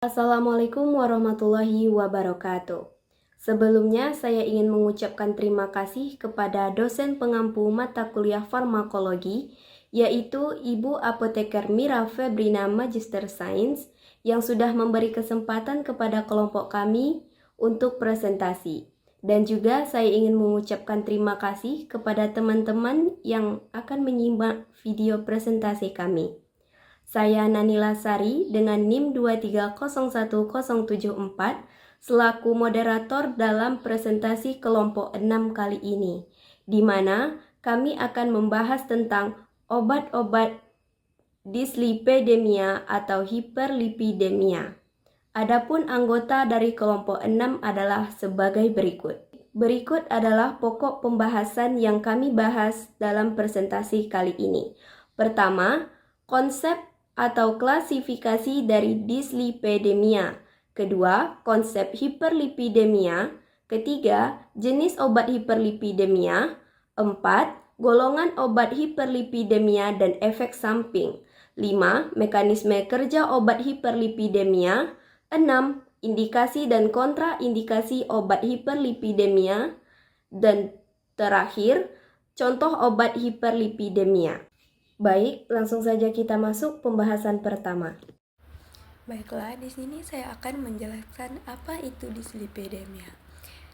Assalamualaikum warahmatullahi wabarakatuh. Sebelumnya, saya ingin mengucapkan terima kasih kepada dosen pengampu mata kuliah farmakologi, yaitu Ibu Apoteker Mira Febrina Magister Sains, yang sudah memberi kesempatan kepada kelompok kami untuk presentasi. Dan juga saya ingin mengucapkan terima kasih kepada teman-teman yang akan menyimak video presentasi kami. Saya Nanila Sari dengan NIM 2301074 selaku moderator dalam presentasi kelompok 6 kali ini, di mana kami akan membahas tentang obat-obat dislipidemia atau hiperlipidemia. Adapun anggota dari kelompok 6 adalah sebagai berikut. Berikut adalah pokok pembahasan yang kami bahas dalam presentasi kali ini. Pertama, konsep atau klasifikasi dari dislipidemia. Kedua, konsep hiperlipidemia. Ketiga, jenis obat hiperlipidemia. Empat, golongan obat hiperlipidemia dan efek samping. 5. Mekanisme kerja obat hiperlipidemia. 6. Indikasi dan kontraindikasi obat hiperlipidemia. Dan terakhir, contoh obat hiperlipidemia. Baik, langsung saja kita masuk pembahasan pertama. Baiklah, di sini saya akan menjelaskan apa itu dislipidemia.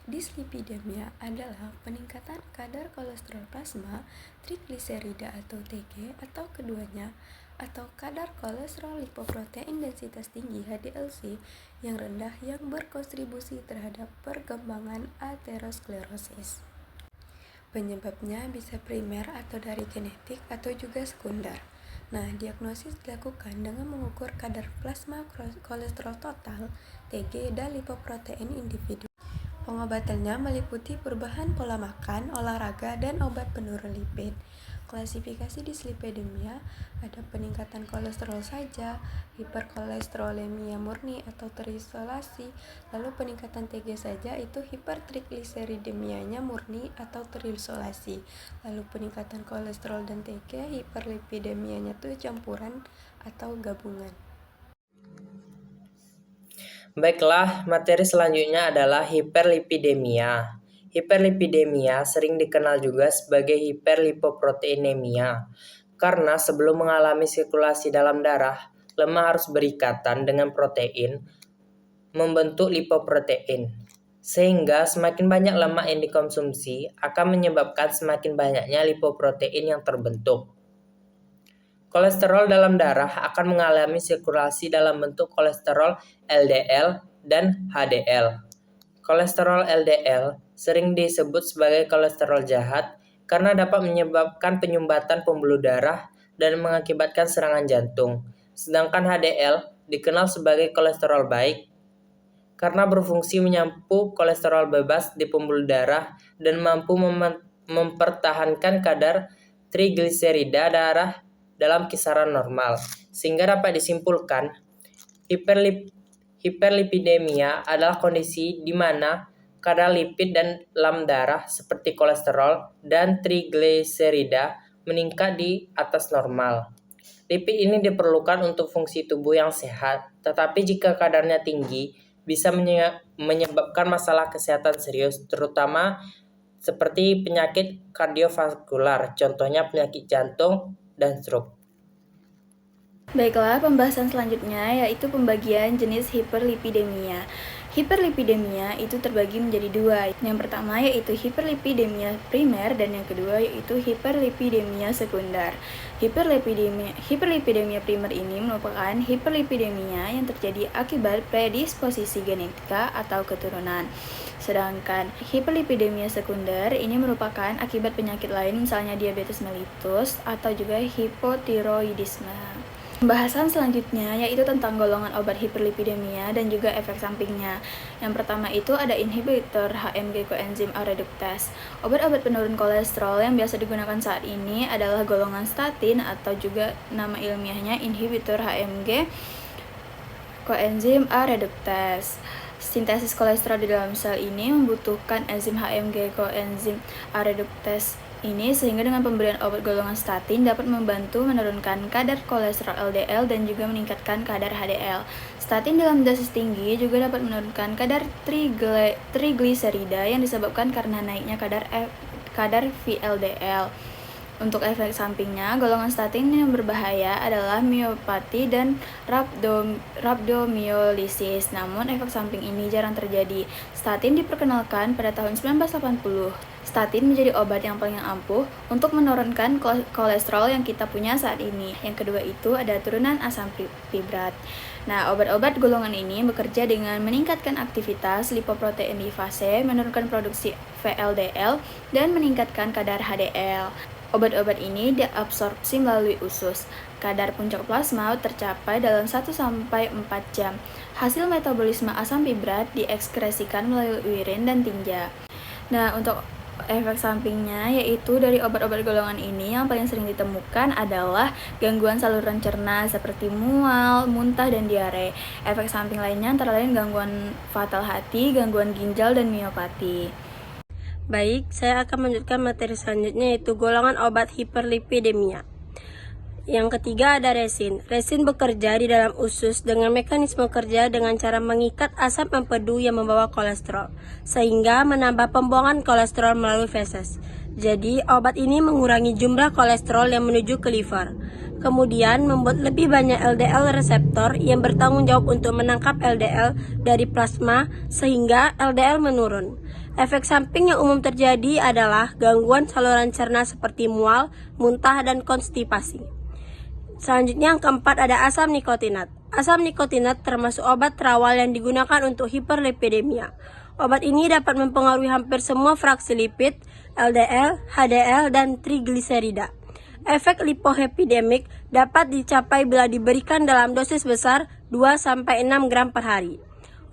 Dislipidemia adalah peningkatan kadar kolesterol plasma, trigliserida atau TG atau keduanya, atau kadar kolesterol lipoprotein densitas tinggi HDLC yang rendah yang berkontribusi terhadap perkembangan aterosklerosis. Penyebabnya bisa primer atau dari genetik atau juga sekunder. Nah, diagnosis dilakukan dengan mengukur kadar plasma kolesterol total, TG, dan lipoprotein individu. Pengobatannya meliputi perubahan pola makan, olahraga, dan obat penurun lipid. Klasifikasi dislipidemia ada peningkatan kolesterol saja, hiperkolesterolemia murni atau terisolasi, lalu peningkatan TG saja itu hipertrigliseridemianya murni atau terisolasi, lalu peningkatan kolesterol dan TG, hiperlipidemianya itu campuran atau gabungan. Baiklah, materi selanjutnya adalah hiperlipidemia. Hiperlipidemia sering dikenal juga sebagai hiperlipoproteinemia, karena sebelum mengalami sirkulasi dalam darah, lemak harus berikatan dengan protein membentuk lipoprotein. Sehingga semakin banyak lemak yang dikonsumsi akan menyebabkan semakin banyaknya lipoprotein yang terbentuk. Kolesterol dalam darah akan mengalami sirkulasi dalam bentuk kolesterol LDL dan HDL. Kolesterol LDL sering disebut sebagai kolesterol jahat karena dapat menyebabkan penyumbatan pembuluh darah dan mengakibatkan serangan jantung. Sedangkan HDL dikenal sebagai kolesterol baik karena berfungsi menyapu kolesterol bebas di pembuluh darah dan mampu mempertahankan kadar trigliserida darah dalam kisaran normal, sehingga dapat disimpulkan hiperlipidemia adalah kondisi di mana kadar lipid dan dalam darah seperti kolesterol dan trigliserida meningkat di atas normal. Lipid ini diperlukan untuk fungsi tubuh yang sehat, tetapi jika kadarnya tinggi bisa menyebabkan masalah kesehatan serius, terutama seperti penyakit kardiovaskular, contohnya penyakit jantung dan stroke. Baiklah, pembahasan selanjutnya yaitu pembagian jenis hiperlipidemia. Hiperlipidemia itu terbagi menjadi dua. Yang pertama yaitu hiperlipidemia primer dan yang kedua yaitu hiperlipidemia sekunder. Hiperlipidemia primer ini merupakan hiperlipidemia yang terjadi akibat predisposisi genetika atau keturunan. Sedangkan hiperlipidemia sekunder ini merupakan akibat penyakit lain misalnya diabetes mellitus atau juga hipotiroidisme. Pembahasan selanjutnya yaitu tentang golongan obat hiperlipidemia dan juga efek sampingnya. Yang pertama itu ada inhibitor HMG coenzim A reductase. Obat-obat penurun kolesterol yang biasa digunakan saat ini adalah golongan statin atau juga nama ilmiahnya inhibitor HMG coenzim A reductase. Sintesis kolesterol di dalam sel ini membutuhkan enzim HMG coenzim A reductase ini sehingga dengan pemberian obat golongan statin dapat membantu menurunkan kadar kolesterol LDL dan juga meningkatkan kadar HDL. Statin dalam dosis tinggi juga dapat menurunkan kadar trigliserida yang disebabkan karena naiknya kadar VLDL. Untuk efek sampingnya, golongan statin yang berbahaya adalah miopati dan rhabdomyolysis. Namun, efek samping ini jarang terjadi. Statin diperkenalkan pada tahun 1980. Statin menjadi obat yang paling ampuh untuk menurunkan kolesterol yang kita punya saat ini. Yang kedua itu ada turunan asam fibrat. Nah, obat-obat golongan ini bekerja dengan meningkatkan aktivitas lipoprotein di fase, menurunkan produksi VLDL, dan meningkatkan kadar HDL. Obat-obat ini diabsorpsi melalui usus. Kadar puncak plasma tercapai dalam 1-4 jam. Hasil metabolisme asam fibrat diekskresikan melalui urin dan tinja. Nah, untuk efek sampingnya yaitu dari obat-obat golongan ini yang paling sering ditemukan adalah gangguan saluran cerna seperti mual, muntah, dan diare. Efek samping lainnya antara lain gangguan fatal hati, gangguan ginjal, dan miopati. Baik, saya akan melanjutkan materi selanjutnya yaitu golongan obat hiperlipidemia. Yang ketiga ada resin. Resin bekerja di dalam usus dengan mekanisme kerja dengan cara mengikat asam empedu yang membawa kolesterol, sehingga menambah pembuangan kolesterol melalui feses. Jadi, obat ini mengurangi jumlah kolesterol yang menuju ke liver. Kemudian, membuat lebih banyak LDL reseptor yang bertanggung jawab untuk menangkap LDL dari plasma, sehingga LDL menurun. Efek samping yang umum terjadi adalah gangguan saluran cerna seperti mual, muntah, dan konstipasi. Selanjutnya yang keempat ada asam nikotinat. Asam nikotinat termasuk obat terawal yang digunakan untuk hiperlipidemia. Obat ini dapat mempengaruhi hampir semua fraksi lipid, LDL, HDL, dan trigliserida. Efek lipohepidemik dapat dicapai bila diberikan dalam dosis besar 2-6 gram per hari.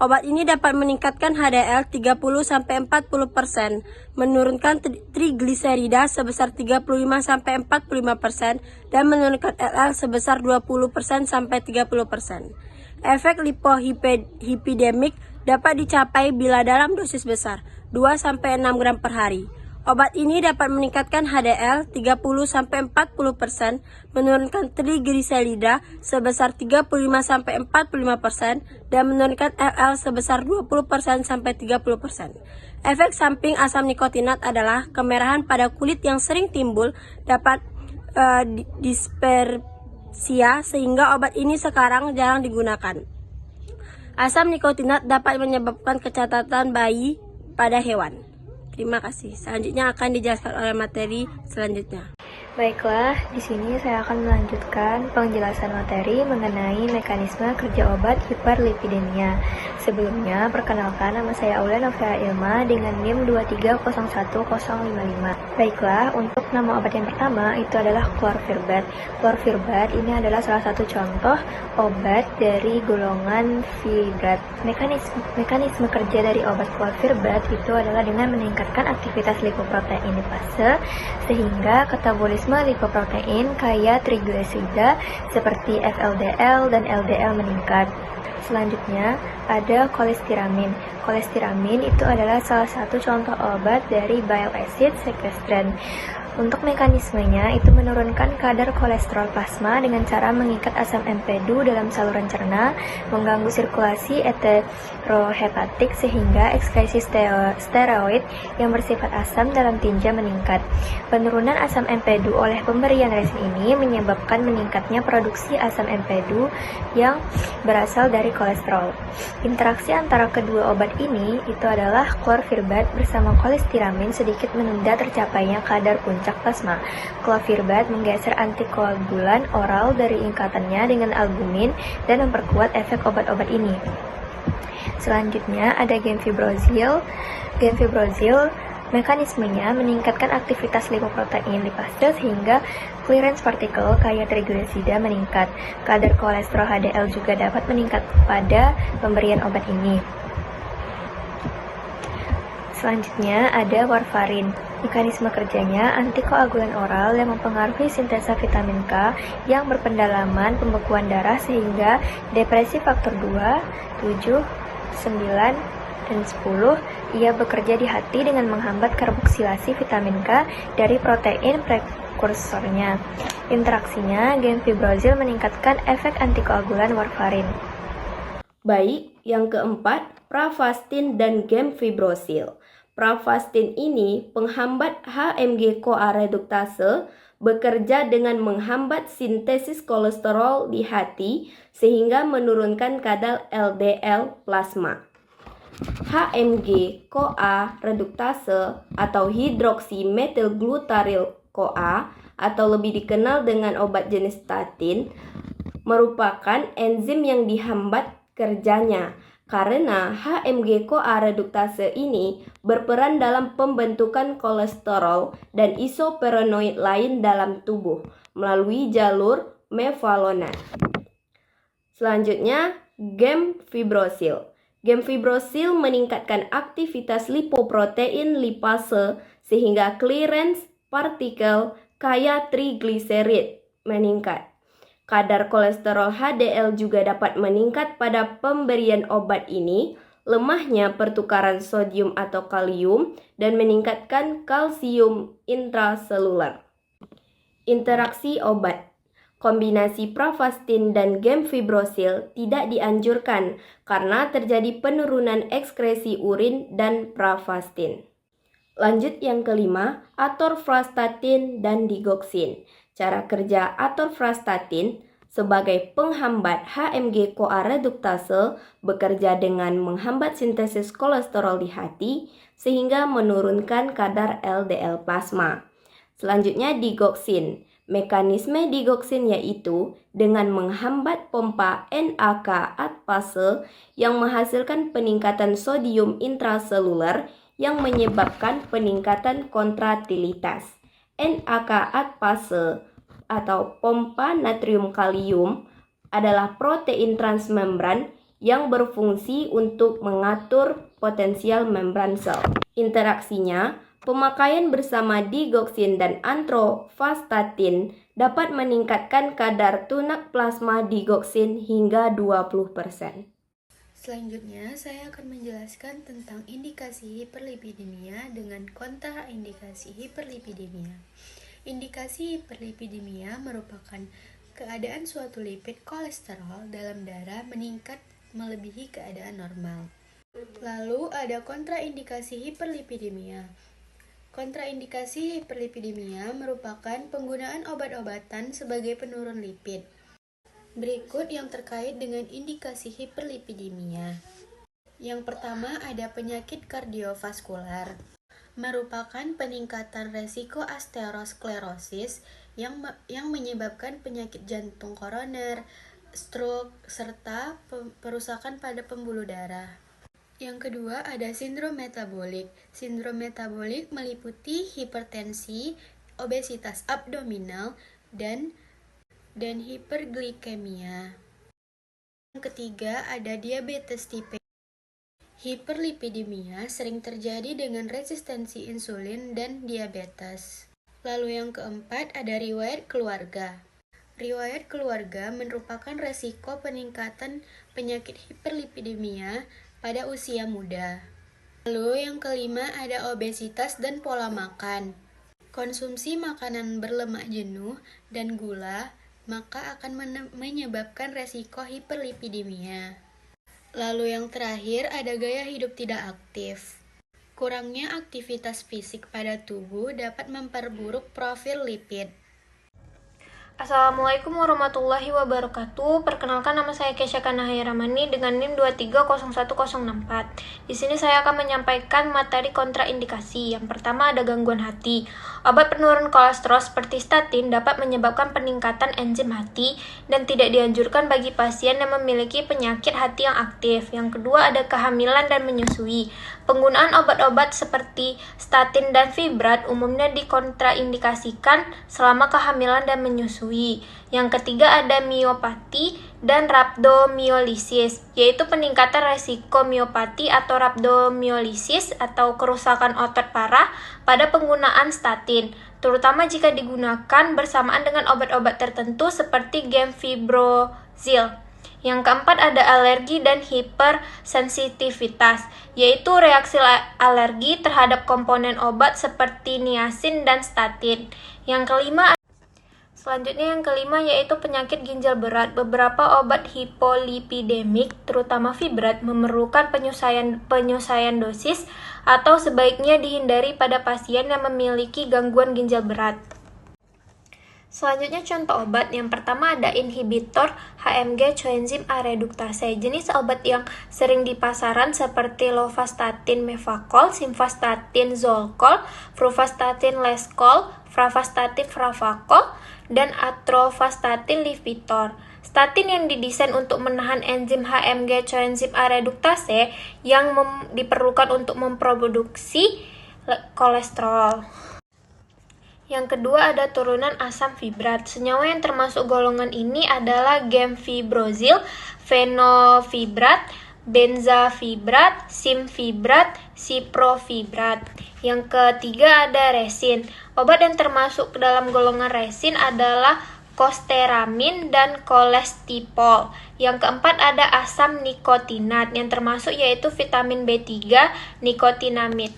Obat ini dapat meningkatkan HDL 30-40%, menurunkan trigliserida sebesar 35-45%, dan menurunkan LL sebesar 20-30%. Efek lipohipidemik dapat dicapai bila dalam dosis besar 2-6 gram per hari. Obat ini dapat meningkatkan HDL 30-40%, menurunkan trigliserida sebesar 35-45%, dan menurunkan LL sebesar 20-30%. Efek samping asam nikotinat adalah kemerahan pada kulit yang sering timbul, dapat dispersia, sehingga obat ini sekarang jarang digunakan. Asam nikotinat dapat menyebabkan kecacatan bayi pada hewan. Terima kasih. Selanjutnya akan dijelaskan oleh materi selanjutnya. Baiklah, di sini saya akan melanjutkan penjelasan materi mengenai mekanisme kerja obat hiperlipidemia. Sebelumnya, perkenalkan nama saya Aulia Novia Ilma dengan NIM 2311055. Baiklah, untuk nama obat yang pertama itu adalah clorfirbat. Clorfirbat ini adalah salah satu contoh obat dari golongan fibrat. Mekanisme kerja dari obat clorfirbat itu adalah dengan meningkatkan aktivitas lipoprotein di fase, sehingga katabolisme lipoprotein kaya trigliserida seperti FLDL dan LDL meningkat. Selanjutnya ada kolestiramin. Kolestiramin itu adalah salah satu contoh obat dari bile acid sequestran. Untuk mekanismenya itu menurunkan kadar kolesterol plasma dengan cara mengikat asam empedu dalam saluran cerna, mengganggu sirkulasi enterohepatik sehingga ekskresi steroid yang bersifat asam dalam tinja meningkat. Penurunan asam empedu oleh pemberian resin ini menyebabkan meningkatnya produksi asam empedu yang berasal dari kolesterol. Interaksi antara kedua obat ini itu adalah clorfirbat bersama kolestiramin sedikit menunda tercapainya kadar puncak plasma. Clorfirbat menggeser antikoagulan oral dari ikatannya dengan albumin dan memperkuat efek obat-obat ini. Selanjutnya ada gemfibrozil. Gemfibrozil mekanismenya meningkatkan aktivitas lipoprotein di fase sehingga clearance partikel kaya trigliserida meningkat. Kadar kolesterol HDL juga dapat meningkat pada pemberian obat ini. Selanjutnya ada warfarin. Mekanisme kerjanya antikoagulan oral yang mempengaruhi sintesa vitamin K yang berpendalaman pembekuan darah sehingga depresi faktor 2, 7, 9, dan 10, ia bekerja di hati dengan menghambat karboksilasi vitamin K dari protein prekursornya. Interaksinya, gemfibrozil meningkatkan efek antikoagulan warfarin. Baik, yang keempat, pravastin dan gemfibrozil. Pravastin ini penghambat HMG-CoA reduktase, bekerja dengan menghambat sintesis kolesterol di hati sehingga menurunkan kadar LDL plasma. HMG-CoA reduktase atau hidroksimetilglutaryl-CoA atau lebih dikenal dengan obat jenis statin merupakan enzim yang dihambat kerjanya karena HMG-CoA reduktase ini berperan dalam pembentukan kolesterol dan isoperonoid lain dalam tubuh melalui jalur mevalonat. Selanjutnya, gemfibrozil. Gemfibrozil meningkatkan aktivitas lipoprotein lipase sehingga clearance partikel kaya trigliserid meningkat. Kadar kolesterol HDL juga dapat meningkat pada pemberian obat ini, lemahnya pertukaran sodium atau kalium, dan meningkatkan kalsium intraseluler. Interaksi obat. Kombinasi pravastin dan gemfibrozil tidak dianjurkan karena terjadi penurunan ekskresi urin dan pravastin. Lanjut yang kelima, atorvastatin dan digoxin. Cara kerja atorvastatin sebagai penghambat HMG-CoA reduktase bekerja dengan menghambat sintesis kolesterol di hati sehingga menurunkan kadar LDL plasma. Selanjutnya digoxin. Mekanisme digoxin yaitu dengan menghambat pompa NAK atpase yang menghasilkan peningkatan sodium intraseluler yang menyebabkan peningkatan kontratilitas. NAK atpase atau pompa natrium kalium adalah protein transmembran yang berfungsi untuk mengatur potensial membran sel. Interaksinya, pemakaian bersama digoxin dan atorvastatin dapat meningkatkan kadar tunak plasma digoxin hingga 20%. Selanjutnya, saya akan menjelaskan tentang indikasi hiperlipidemia dengan kontraindikasi hiperlipidemia. Indikasi hiperlipidemia merupakan keadaan suatu lipid kolesterol dalam darah meningkat melebihi keadaan normal. Lalu ada kontraindikasi hiperlipidemia. Kontraindikasi hiperlipidemia merupakan penggunaan obat-obatan sebagai penurun lipid. Berikut yang terkait dengan indikasi hiperlipidemia. Yang pertama ada penyakit kardiovaskular, merupakan peningkatan resiko aterosklerosis yang menyebabkan penyakit jantung koroner, stroke, serta perusakan pada pembuluh darah. Yang kedua ada sindrom metabolik. Sindrom metabolik meliputi hipertensi, obesitas abdominal, dan hiperglikemia. Yang ketiga ada diabetes tipe. Hiperlipidemia sering terjadi dengan resistensi insulin dan diabetes. Lalu yang keempat ada riwayat keluarga. Riwayat keluarga merupakan resiko peningkatan penyakit hiperlipidemia pada usia muda. Lalu yang kelima ada obesitas dan pola makan. Konsumsi makanan berlemak jenuh dan gula maka akan menyebabkan resiko hiperlipidemia. Lalu yang terakhir ada gaya hidup tidak aktif. Kurangnya aktivitas fisik pada tubuh dapat memperburuk profil lipid. Assalamualaikum warahmatullahi wabarakatuh. Perkenalkan, nama saya Kesha Kanahaya Ramani dengan NIM 230104. Di sini saya akan menyampaikan materi kontraindikasi. Yang pertama ada gangguan hati. Obat penurun kolesterol seperti statin dapat menyebabkan peningkatan enzim hati dan tidak dianjurkan bagi pasien yang memiliki penyakit hati yang aktif. Yang kedua ada kehamilan dan menyusui. Penggunaan obat-obat seperti statin dan fibrat umumnya dikontraindikasikan selama kehamilan dan menyusui. Yang ketiga ada miopati dan rhabdomyolysis, yaitu peningkatan resiko miopati atau rhabdomyolysis atau kerusakan otot parah pada penggunaan statin, terutama jika digunakan bersamaan dengan obat-obat tertentu seperti gemfibrozil. Yang keempat ada alergi dan hipersensitivitas, yaitu reaksi alergi terhadap komponen obat seperti niacin dan statin. Selanjutnya yang kelima yaitu penyakit ginjal berat. Beberapa obat hipolipidemik, terutama fibrat, memerlukan penyusuaian dosis atau sebaiknya dihindari pada pasien yang memiliki gangguan ginjal berat. Selanjutnya contoh obat. Yang pertama ada inhibitor HMG coenzim A reduktase. Jenis obat yang sering di pasaran seperti lovastatin mevacol, simvastatin zolcol, fluvastatin lescol, pravastatin fravacol, dan atorvastatin lipitor. Statin yang didesain untuk menahan enzim HMG coenzim A reduktase yang diperlukan untuk memproduksi kolesterol. Yang kedua ada turunan asam fibrat. Senyawa yang termasuk golongan ini adalah gemfibrozil, fenofibrat, benzafibrat, simfibrat, ciprofibrat. Yang ketiga ada resin. Obat yang termasuk dalam golongan resin adalah kosteramin dan kolestipol. Yang keempat ada asam nikotinat yang termasuk yaitu vitamin B3, nikotinamid.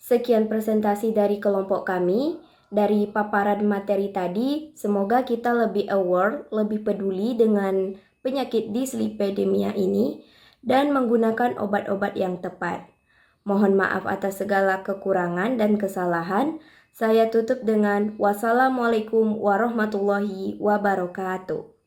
Sekian presentasi dari kelompok kami. Dari paparan materi tadi, semoga kita lebih aware, lebih peduli dengan penyakit dislipidemia ini dan menggunakan obat-obat yang tepat. Mohon maaf atas segala kekurangan dan kesalahan. Saya tutup dengan wassalamualaikum warahmatullahi wabarakatuh.